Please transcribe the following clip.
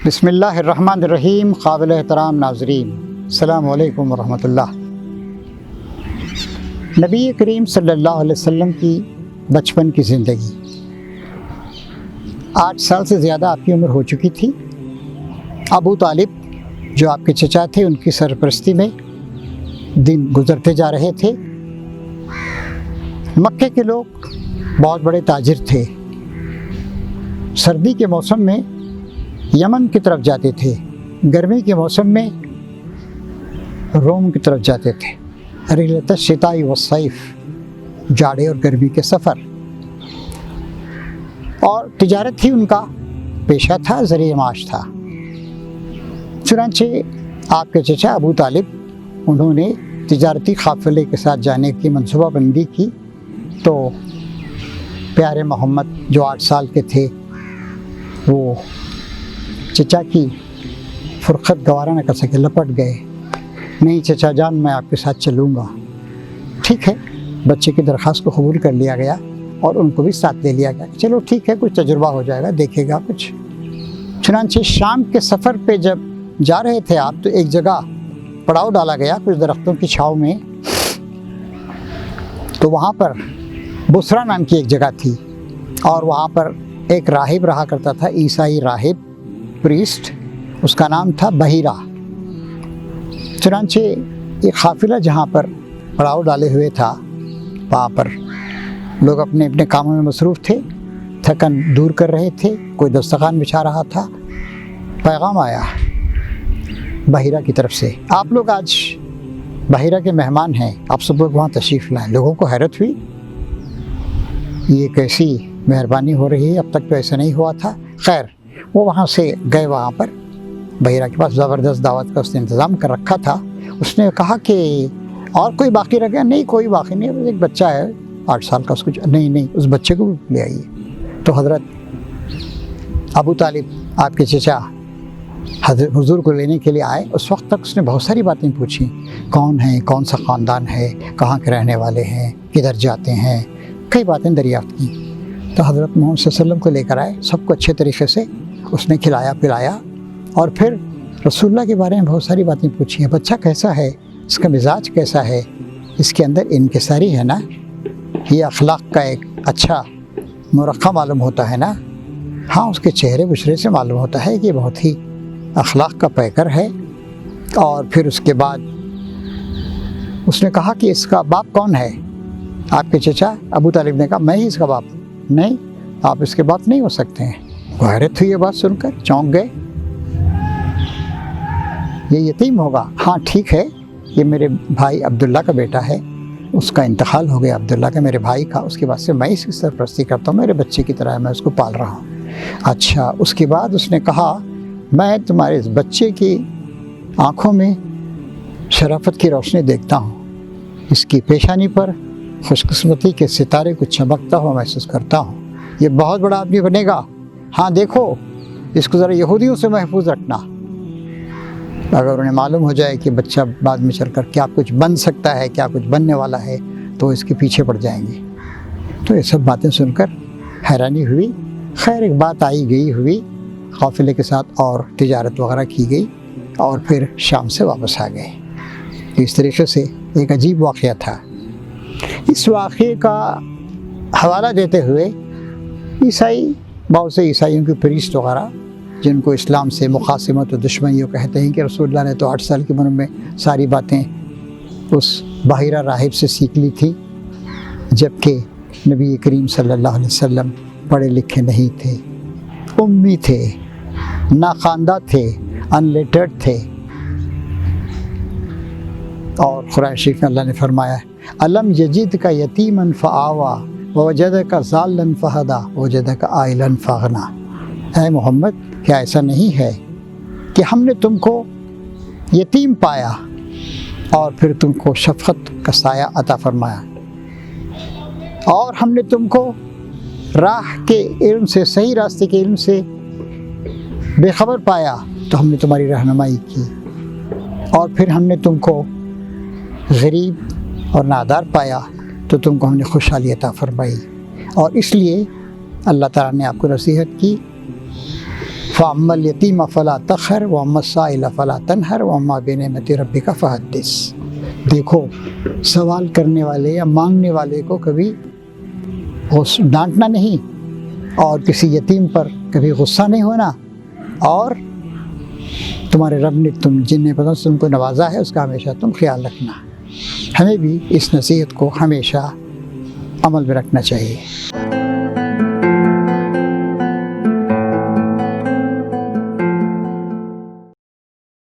بسم اللہ الرحمن الرحیم. قابل احترام ناظرین، السلام علیکم ورحمۃ اللہ. نبی کریم صلی اللہ علیہ وسلم کی بچپن کی زندگی. 8 سال سے زیادہ آپ کی عمر ہو چکی تھی. ابو طالب جو آپ کے چچا تھے، ان کی سرپرستی میں دن گزرتے جا رہے تھے. مکے کے لوگ بہت بڑے تاجر تھے. سردی کے موسم میں یمن کی طرف جاتے تھے، گرمی کے موسم میں روم کی طرف جاتے تھے. رحلۃ الشتاء والصیف، جاڑے اور گرمی کے سفر. اور تجارت ہی ان کا پیشہ تھا، ذریعہ معاش تھا. چنانچہ آپ کے چچا ابو طالب انہوں نے تجارتی قافلے کے ساتھ جانے کی منصوبہ بندی کی. تو پیارے محمد جو 8 سال کے تھے، وہ چچا کی فرقت گوارہ نہ کر سکے، لپٹ گئے. نہیں چچا جان، میں آپ کے ساتھ چلوں گا. ٹھیک ہے، بچے کی درخواست کو قبول کر لیا گیا اور ان کو بھی ساتھ لے لیا گیا. چلو ٹھیک ہے، کچھ تجربہ ہو جائے گا، دیکھے گا کچھ. چنانچہ شام کے سفر پہ جب جا رہے تھے آپ، تو ایک جگہ پڑاؤ ڈالا گیا کچھ درختوں کی چھاؤں میں. تو وہاں پر بسرا نام کی ایک جگہ تھی، اور وہاں پر ایک راہب رہا کرتا تھا، عیسائی راہب، پریسٹ. اس کا نام تھا بحیرہ. چنانچہ ایک قافلہ جہاں پر پڑاؤ ڈالے ہوئے تھا، وہاں پر لوگ اپنے اپنے کاموں میں مصروف تھے، تھکن دور کر رہے تھے، کوئی دسترخوان بچھا رہا تھا. پیغام آیا بحیرہ کی طرف سے، آپ لوگ آج بحیرہ کے مہمان ہیں، آپ سب لوگ وہاں تشریف لائیں. لوگوں کو حیرت ہوئی، یہ کیسی مہربانی ہو رہی ہے، اب تک تو ایسا نہیں ہوا تھا. خیر، وہ وہاں سے گئے. وہاں پر بحیرہ کے پاس زبردست دعوت کا اس نے انتظام کر رکھا تھا. اس نے کہا کہ اور کوئی باقی رہ گیا؟ نہیں، کوئی باقی نہیں، ایک بچہ ہے 8 سال کا، اس کو نہیں اس بچے کو بھی لے آئیے. تو حضرت ابو طالب آپ کے چچا حضور کو لینے کے لیے آئے. اس وقت تک اس نے بہت ساری باتیں پوچھی، کون ہیں، کون سا خاندان ہے، کہاں کے رہنے والے ہیں، کدھر جاتے ہیں، کئی باتیں دریافت کی. تو حضرت محمد صلی اللہ علیہ وسلم کو لے کر آئے. سب کو اچھے طریقے سے اس نے کھلایا پلایا، اور پھر رسول اللہ کے بارے میں بہت ساری باتیں پوچھی ہیں. بچہ کیسا ہے، اس کا مزاج کیسا ہے، اس کے اندر انکساری ہے نا، یہ اخلاق کا ایک اچھا مرقع معلوم ہوتا ہے نا. ہاں، اس کے چہرے بشرے سے معلوم ہوتا ہے کہ یہ بہت ہی اخلاق کا پیکر ہے. اور پھر اس کے بعد اس نے کہا کہ اس کا باپ کون ہے؟ آپ کے چچا ابو طالب نے کہا میں ہی اس کا باپ. نہیں، آپ اس کے باپ نہیں ہو سکتے ہیں. حیرت ہوئی یہ بات سن کر، چونک گئے. یہ یتیم ہوگا؟ ہاں ٹھیک ہے، یہ میرے بھائی عبداللہ کا بیٹا ہے، اس کا انتقال ہو گیا، عبداللہ کا، میرے بھائی کا. اس کے بعد سے میں اس کی سرپرستی کرتا ہوں، میرے بچے کی طرح میں اس کو پال رہا ہوں. اچھا. اس کے بعد اس نے کہا میں تمہارے اس بچے کی آنکھوں میں شرافت کی روشنی دیکھتا ہوں، اس کی پیشانی پر خوش قسمتی کے ستارے کو چمکتا ہوا محسوس کرتا ہوں. یہ بہت بڑا آدمی بنے گا. ہاں دیکھو، اس کو ذرا یہودیوں سے محفوظ رکھنا. اگر انہیں معلوم ہو جائے کہ بچہ بعد میں چل کر کیا کچھ بن سکتا ہے، کیا کچھ بننے والا ہے، تو اس کے پیچھے پڑ جائیں گے. تو یہ سب باتیں سن کر حیرانی ہوئی. خیر، ایک بات آئی گئی ہوئی، قافلے کے ساتھ اور تجارت وغیرہ کی گئی، اور پھر شام سے واپس آ گئے. اس طریقے سے ایک عجیب واقعہ تھا. اس واقعے کا حوالہ دیتے ہوئے عیسائی، بہت سے عیسائیوں کے پریسٹ وغیرہ، جن کو اسلام سے مخاصمت و دشمنیوں کہتے ہیں، کہ رسول اللہ نے تو 8 سال کی عمر میں ساری باتیں اس بحیرہ راہب سے سیکھ لی تھی، جبکہ نبی کریم صلی اللہ علیہ وسلم پڑھے لکھے نہیں تھے، امی تھے، ناخواندہ تھے، ان لیٹرڈ تھے. اور قرآن شریف میں اللہ نے فرمایا الم یجدک یتیما فآویٰ ووجدک ضالا فہدیٰ ووجدک عائلا فاغنیٰ. اے محمد، کیا ایسا نہیں ہے کہ ہم نے تم کو یتیم پایا اور پھر تم کو شفقت کا سایہ عطا فرمایا، اور ہم نے تم کو راہ کے علم سے، صحیح راستے کے علم سے بے خبر پایا تو ہم نے تمہاری رہنمائی کی، اور پھر ہم نے تم کو غریب اور نادار پایا تو تم کو ہم نے خوشحالی عطا فرمائی. اور اس لیے اللہ تعالیٰ نے آپ کو نصیحت کی فَأَمَّا الْيَتِيمَ فَلَا تَقْهَرْ وَأَمَّا السَّائِلَ فَلَا تَنْهَرْ وَأَمَّا بِنِعْمَةِ رَبِّكَ فَحَدِّثْ۔ دیکھو، سوال کرنے والے یا مانگنے والے کو کبھی ڈانٹنا نہیں، اور کسی یتیم پر کبھی غصہ نہیں ہونا، اور تمہارے رب نے جن تم کو نوازا ہے اس کا ہمیشہ تم خیال رکھنا۔ ہمیں بھی اس نصیحت کو ہمیشہ عمل میں رکھنا چاہیے۔